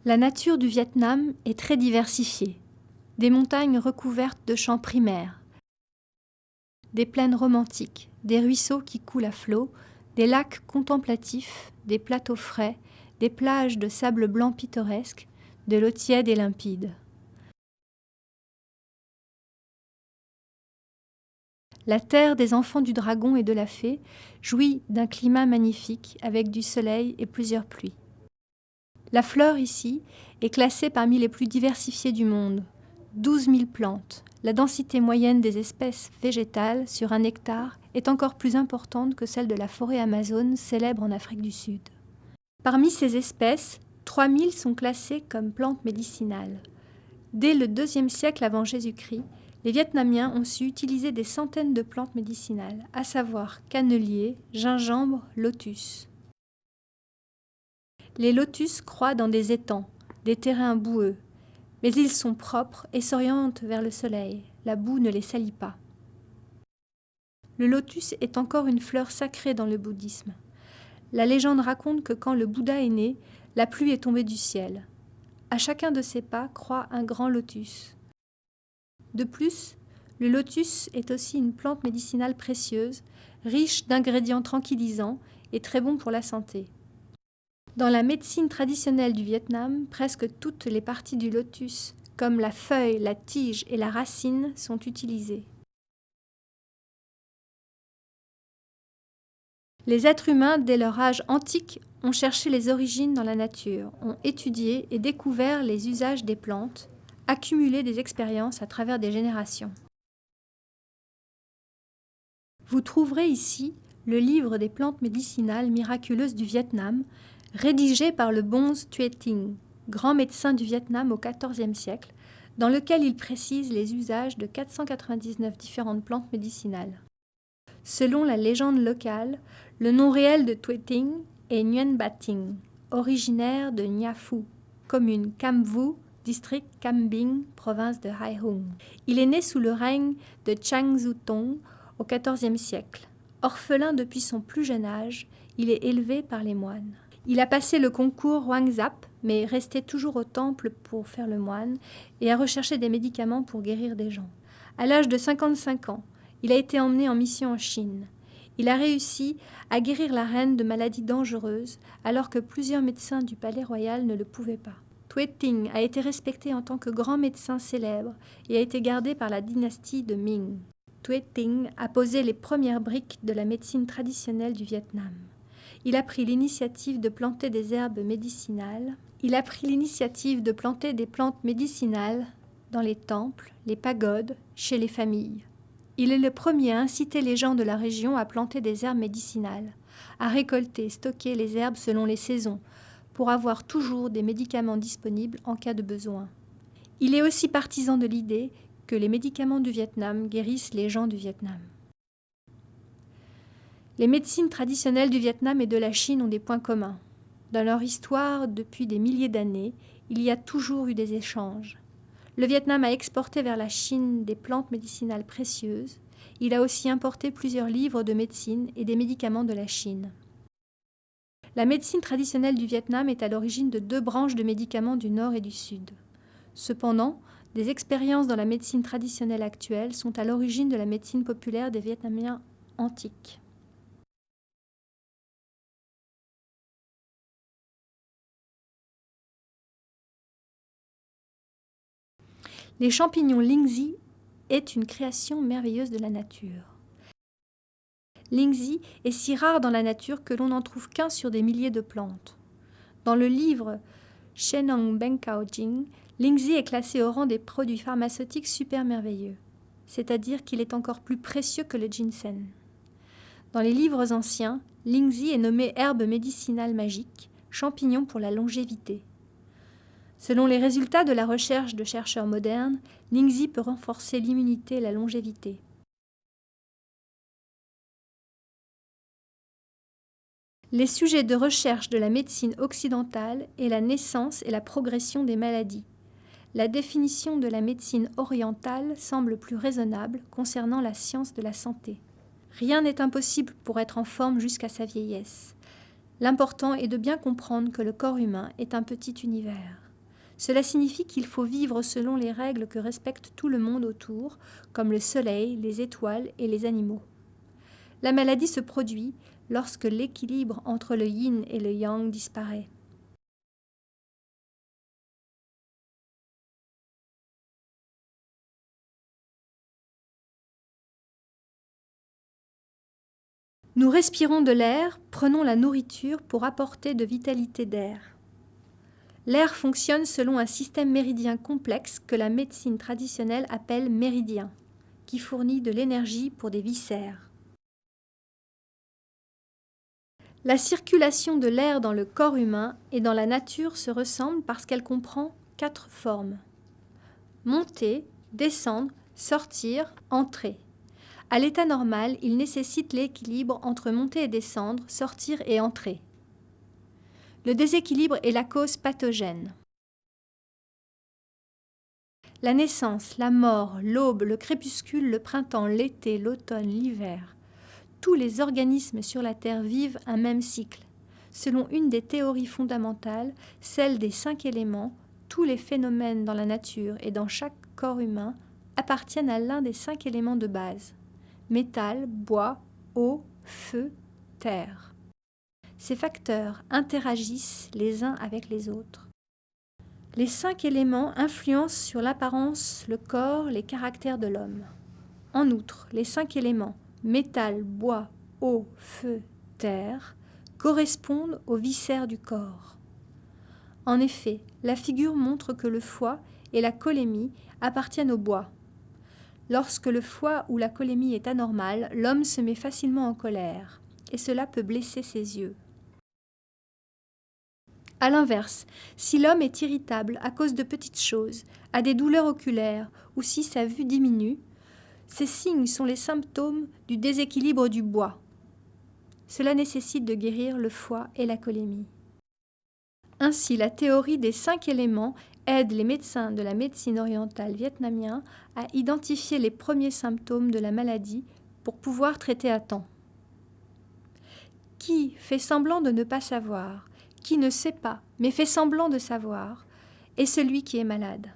La nature du Vietnam est très diversifiée. Des montagnes recouvertes de champs primaires, des plaines romantiques, des ruisseaux qui coulent à flot, des lacs contemplatifs, des plateaux frais, des plages de sable blanc pittoresques, de l'eau tiède et limpide. La terre des enfants du dragon et de la fée jouit d'un climat magnifique avec du soleil et plusieurs pluies. La fleur ici est classée parmi les plus diversifiées du monde. 12 000 plantes. La densité moyenne des espèces végétales sur un hectare est encore plus importante que celle de la forêt amazone célèbre en Afrique du Sud. Parmi ces espèces, 3 000 sont classées comme plantes médicinales. Dès le IIe siècle avant Jésus-Christ, les Vietnamiens ont su utiliser des centaines de plantes médicinales, à savoir cannelier, gingembre, lotus. Les lotus croient dans des étangs, des terrains boueux, mais ils sont propres et s'orientent vers le soleil. La boue ne les salit pas. Le lotus est encore une fleur sacrée dans le bouddhisme. La légende raconte que quand le Bouddha est né, la pluie est tombée du ciel. À chacun de ses pas croît un grand lotus. De plus, le lotus est aussi une plante médicinale précieuse, riche d'ingrédients tranquillisants et très bon pour la santé. Dans la médecine traditionnelle du Vietnam, presque toutes les parties du lotus, comme la feuille, la tige et la racine, sont utilisées. Les êtres humains, dès leur âge antique, ont cherché les origines dans la nature, ont étudié et découvert les usages des plantes, accumulé des expériences à travers des générations. Vous trouverez ici le livre des plantes médicinales miraculeuses du Vietnam, rédigé par le bonze Tuệ Tinh, grand médecin du Vietnam au XIVe siècle, dans lequel il précise les usages de 499 différentes plantes médicinales. Selon la légende locale, le nom réel de Tuệ Tinh est Nguyen Ba Tinh, originaire de Nha Phu, commune Cam Vu, district Cam Binh, province de Hai Hung. Il est né sous le règne de Chang Zu Tong au XIVe siècle. Orphelin depuis son plus jeune âge, il est élevé par les moines. Il a passé le concours Hoang Zap, mais restait toujours au temple pour faire le moine et a recherché des médicaments pour guérir des gens. À l'âge de 55 ans, il a été emmené en mission en Chine. Il a réussi à guérir la reine de maladies dangereuses, alors que plusieurs médecins du palais royal ne le pouvaient pas. Tuệ Tinh a été respecté en tant que grand médecin célèbre et a été gardé par la dynastie de Ming. Tuệ Tinh a posé les premières briques de la médecine traditionnelle du Vietnam. Il a pris l'initiative de planter des herbes médicinales. Il a pris l'initiative de planter des plantes médicinales dans les temples, les pagodes, chez les familles. Il est le premier à inciter les gens de la région à planter des herbes médicinales, à récolter et stocker les herbes selon les saisons, pour avoir toujours des médicaments disponibles en cas de besoin. Il est aussi partisan de l'idée que les médicaments du Vietnam guérissent les gens du Vietnam. Les médecines traditionnelles du Vietnam et de la Chine ont des points communs. Dans leur histoire, depuis des milliers d'années, il y a toujours eu des échanges. Le Vietnam a exporté vers la Chine des plantes médicinales précieuses. Il a aussi importé plusieurs livres de médecine et des médicaments de la Chine. La médecine traditionnelle du Vietnam est à l'origine de 2 branches de médicaments du Nord et du Sud. Cependant, des expériences dans la médecine traditionnelle actuelle sont à l'origine de la médecine populaire des Vietnamiens antiques. Les champignons Lingzhi est une création merveilleuse de la nature. Lingzhi est si rare dans la nature que l'on n'en trouve qu'un sur des milliers de plantes. Dans le livre Shenong Benkao Jing, Lingzhi est classé au rang des produits pharmaceutiques super merveilleux, c'est-à-dire qu'il est encore plus précieux que le ginseng. Dans les livres anciens, Lingzhi est nommé herbe médicinale magique, champignon pour la longévité. Selon les résultats de la recherche de chercheurs modernes, Lingzhi peut renforcer l'immunité et la longévité. Les sujets de recherche de la médecine occidentale est la naissance et la progression des maladies. La définition de la médecine orientale semble plus raisonnable concernant la science de la santé. Rien n'est impossible pour être en forme jusqu'à sa vieillesse. L'important est de bien comprendre que le corps humain est un petit univers. Cela signifie qu'il faut vivre selon les règles que respecte tout le monde autour, comme le soleil, les étoiles et les animaux. La maladie se produit lorsque l'équilibre entre le yin et le yang disparaît. Nous respirons de l'air, prenons la nourriture pour apporter de vitalité d'air. L'air fonctionne selon un système méridien complexe que la médecine traditionnelle appelle méridien, qui fournit de l'énergie pour des viscères. La circulation de l'air dans le corps humain et dans la nature se ressemble parce qu'elle comprend 4 formes. Monter, descendre, sortir, entrer. À l'état normal, il nécessite l'équilibre entre monter et descendre, sortir et entrer. Le déséquilibre est la cause pathogène. La naissance, la mort, l'aube, le crépuscule, le printemps, l'été, l'automne, l'hiver. Tous les organismes sur la Terre vivent un même cycle. Selon une des théories fondamentales, celle des 5 éléments, tous les phénomènes dans la nature et dans chaque corps humain appartiennent à l'un des 5 éléments de base. Métal, bois, eau, feu, terre. Ces facteurs interagissent les uns avec les autres. Les 5 éléments influencent sur l'apparence, le corps, les caractères de l'homme. En outre, les 5 éléments, métal, bois, eau, feu, terre, correspondent aux viscères du corps. En effet, la figure montre que le foie et la cholémie appartiennent au bois. Lorsque le foie ou la cholémie est anormale, l'homme se met facilement en colère, et cela peut blesser ses yeux. A l'inverse, si l'homme est irritable à cause de petites choses, a des douleurs oculaires, ou si sa vue diminue, ces signes sont les symptômes du déséquilibre du bois. Cela nécessite de guérir le foie et la cholémie. Ainsi, la théorie des 5 éléments aide les médecins de la médecine orientale vietnamienne à identifier les premiers symptômes de la maladie pour pouvoir traiter à temps. Qui fait semblant de ne pas savoir, qui ne sait pas mais fait semblant de savoir, est celui qui est malade.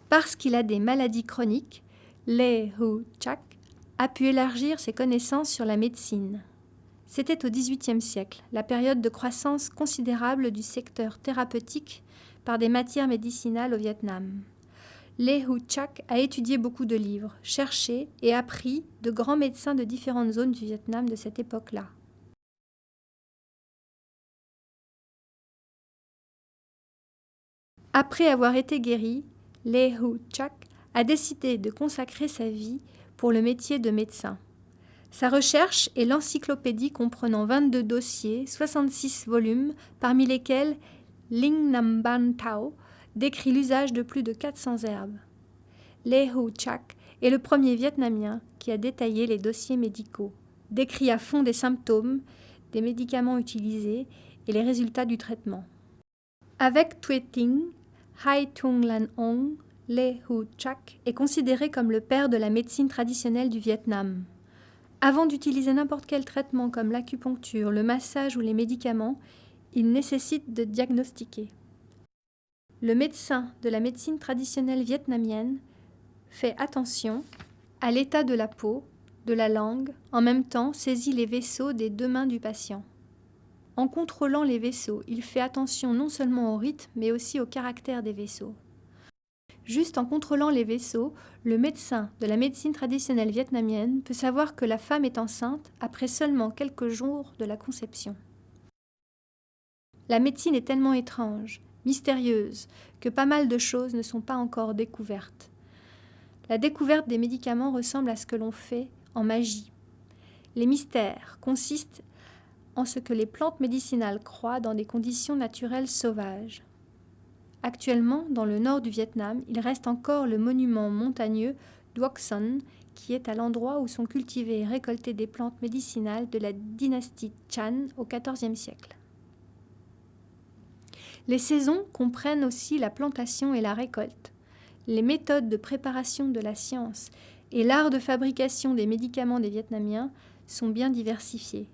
Parce qu'il a des maladies chroniques, Lê Hữu Trác a pu élargir ses connaissances sur la médecine. C'était au XVIIIe siècle, la période de croissance considérable du secteur thérapeutique par des matières médicinales au Vietnam. Lê Hữu Trác a étudié beaucoup de livres, cherché et appris de grands médecins de différentes zones du Vietnam de cette époque-là. Après avoir été guéri, Lê Hữu Trác a décidé de consacrer sa vie pour le métier de médecin. Sa recherche est l'encyclopédie comprenant 22 dossiers, 66 volumes, parmi lesquels Linh Nam Ban Thao décrit l'usage de plus de 400 herbes. Lê Hữu Trác est le premier Vietnamien qui a détaillé les dossiers médicaux, décrit à fond des symptômes, des médicaments utilisés et les résultats du traitement. Avec Thuy Tinh, Hai Trung Lan Ong, Lê Hữu Trác est considéré comme le père de la médecine traditionnelle du Vietnam. Avant d'utiliser n'importe quel traitement comme l'acupuncture, le massage ou les médicaments, il nécessite de diagnostiquer. Le médecin de la médecine traditionnelle vietnamienne fait attention à l'état de la peau, de la langue, en même temps saisit les vaisseaux des 2 mains du patient. En contrôlant les vaisseaux, il fait attention non seulement au rythme, mais aussi au caractère des vaisseaux. Juste en contrôlant les vaisseaux, le médecin de la médecine traditionnelle vietnamienne peut savoir que la femme est enceinte après seulement quelques jours de la conception. La médecine est tellement étrange, mystérieuse, que pas mal de choses ne sont pas encore découvertes. La découverte des médicaments ressemble à ce que l'on fait en magie. Les mystères consistent en ce que les plantes médicinales croient dans des conditions naturelles sauvages. Actuellement, dans le nord du Vietnam, il reste encore le monument montagneux Duoc Son qui est à l'endroit où sont cultivées et récoltées des plantes médicinales de la dynastie Chan au XIVe siècle. Les saisons comprennent aussi la plantation et la récolte. Les méthodes de préparation de la science et l'art de fabrication des médicaments des Vietnamiens sont bien diversifiés.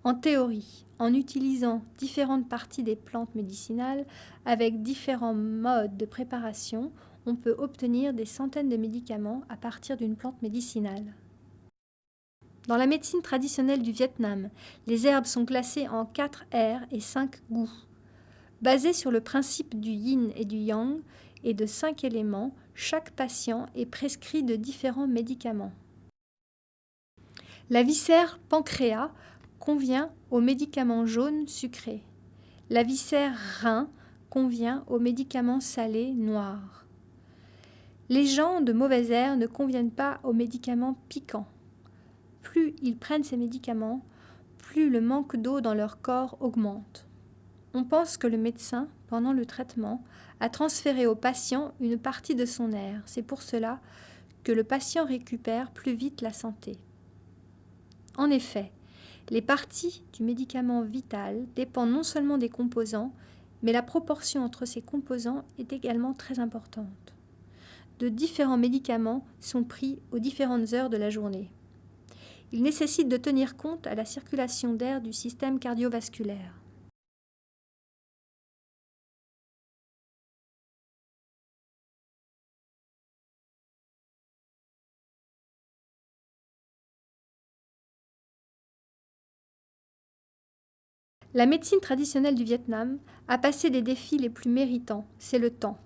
En théorie, en utilisant différentes parties des plantes médicinales avec différents modes de préparation, on peut obtenir des centaines de médicaments à partir d'une plante médicinale. Dans la médecine traditionnelle du Vietnam, les herbes sont classées en 4 airs et 5 goûts. Basées sur le principe du yin et du yang et de 5 éléments, chaque patient est prescrit de différents médicaments. La viscère pancréas convient aux médicaments jaunes sucrés. La viscère rein convient aux médicaments salés noirs. Les gens de mauvais air ne conviennent pas aux médicaments piquants. Plus ils prennent ces médicaments, plus le manque d'eau dans leur corps augmente. On pense que le médecin, pendant le traitement, a transféré au patient une partie de son air. C'est pour cela que le patient récupère plus vite la santé. En effet, les parties du médicament vital dépendent non seulement des composants, mais la proportion entre ces composants est également très importante. De différents médicaments sont pris aux différentes heures de la journée. Ils nécessitent de tenir compte à la circulation d'air du système cardiovasculaire. La médecine traditionnelle du Vietnam a passé des défis les plus méritants, c'est le temps.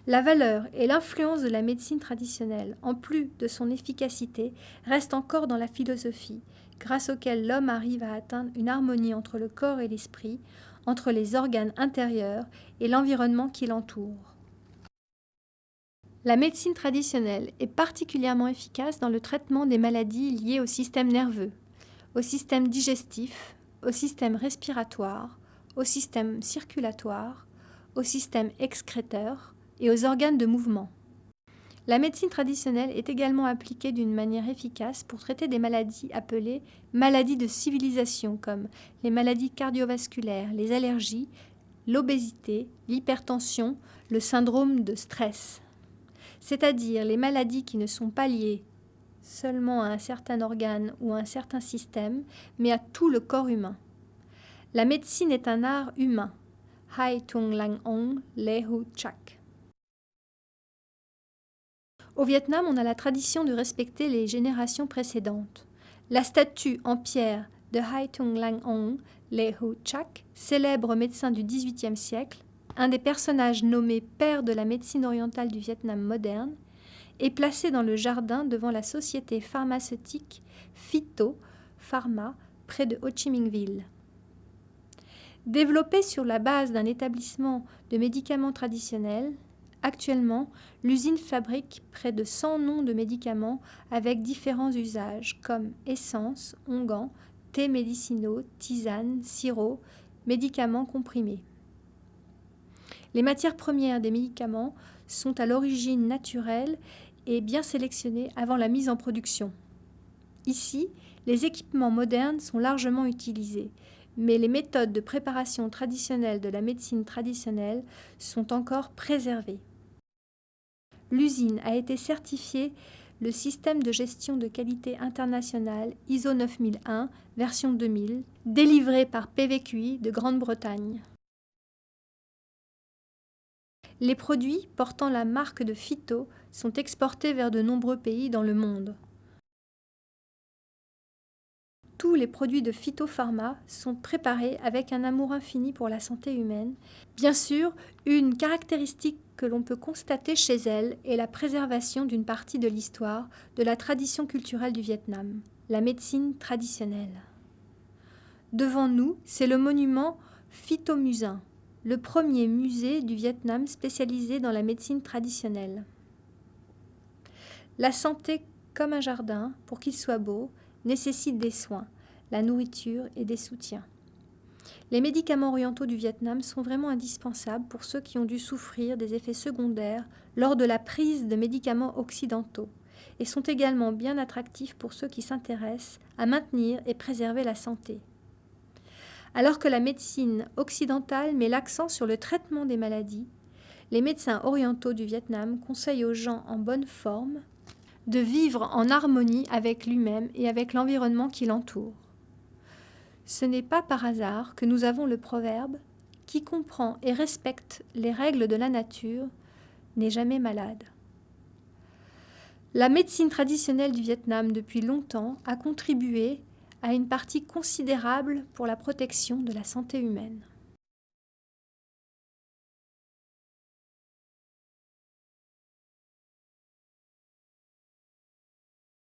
La valeur et l'influence de la médecine traditionnelle, en plus de son efficacité, restent encore dans la philosophie, grâce auquel l'homme arrive à atteindre une harmonie entre le corps et l'esprit, entre les organes intérieurs et l'environnement qui l'entoure. La médecine traditionnelle est particulièrement efficace dans le traitement des maladies liées au système nerveux, au système digestif, au système respiratoire, au système circulatoire, au système excréteur et aux organes de mouvement. La médecine traditionnelle est également appliquée d'une manière efficace pour traiter des maladies appelées maladies de civilisation comme les maladies cardiovasculaires, les allergies, l'obésité, l'hypertension, le syndrome de stress, c'est-à-dire les maladies qui ne sont pas liées seulement à un certain organe ou à un certain système, mais à tout le corps humain. La médecine est un art humain. Hai Tung Lang Ong Le Hu Chak. Au Vietnam, on a la tradition de respecter les générations précédentes. La statue en pierre de Hai Tung Lang Ong Le Hu Chak, célèbre médecin du XVIIIe siècle, un des personnages nommés père de la médecine orientale du Vietnam moderne, est placé dans le jardin devant la société pharmaceutique Phyto Pharma près de Ho Chi Minh Ville. Développé sur la base d'un établissement de médicaments traditionnels, actuellement, l'usine fabrique près de 100 noms de médicaments avec différents usages comme essence, onguents, thés médicinaux, tisanes, sirops, médicaments comprimés. Les matières premières des médicaments sont à l'origine naturelle et bien sélectionnées avant la mise en production. Ici, les équipements modernes sont largement utilisés, mais les méthodes de préparation traditionnelles de la médecine traditionnelle sont encore préservées. L'usine a été certifiée le système de gestion de qualité international ISO 9001, version 2000, délivré par PVQI de Grande-Bretagne. Les produits portant la marque de Phyto sont exportés vers de nombreux pays dans le monde. Tous les produits de phytopharma sont préparés avec un amour infini pour la santé humaine. Bien sûr, une caractéristique que l'on peut constater chez elles est la préservation d'une partie de l'histoire de la tradition culturelle du Vietnam, la médecine traditionnelle. Devant nous, c'est le monument Phytomusin, le premier musée du Vietnam spécialisé dans la médecine traditionnelle. La santé, comme un jardin, pour qu'il soit beau, nécessite des soins, la nourriture et des soutiens. Les médicaments orientaux du Vietnam sont vraiment indispensables pour ceux qui ont dû souffrir des effets secondaires lors de la prise de médicaments occidentaux et sont également bien attractifs pour ceux qui s'intéressent à maintenir et préserver la santé. Alors que la médecine occidentale met l'accent sur le traitement des maladies, les médecins orientaux du Vietnam conseillent aux gens en bonne forme de vivre en harmonie avec lui-même et avec l'environnement qui l'entoure. Ce n'est pas par hasard que nous avons le proverbe « Qui comprend et respecte les règles de la nature n'est jamais malade ». La médecine traditionnelle du Vietnam depuis longtemps a contribué à une partie considérable pour la protection de la santé humaine.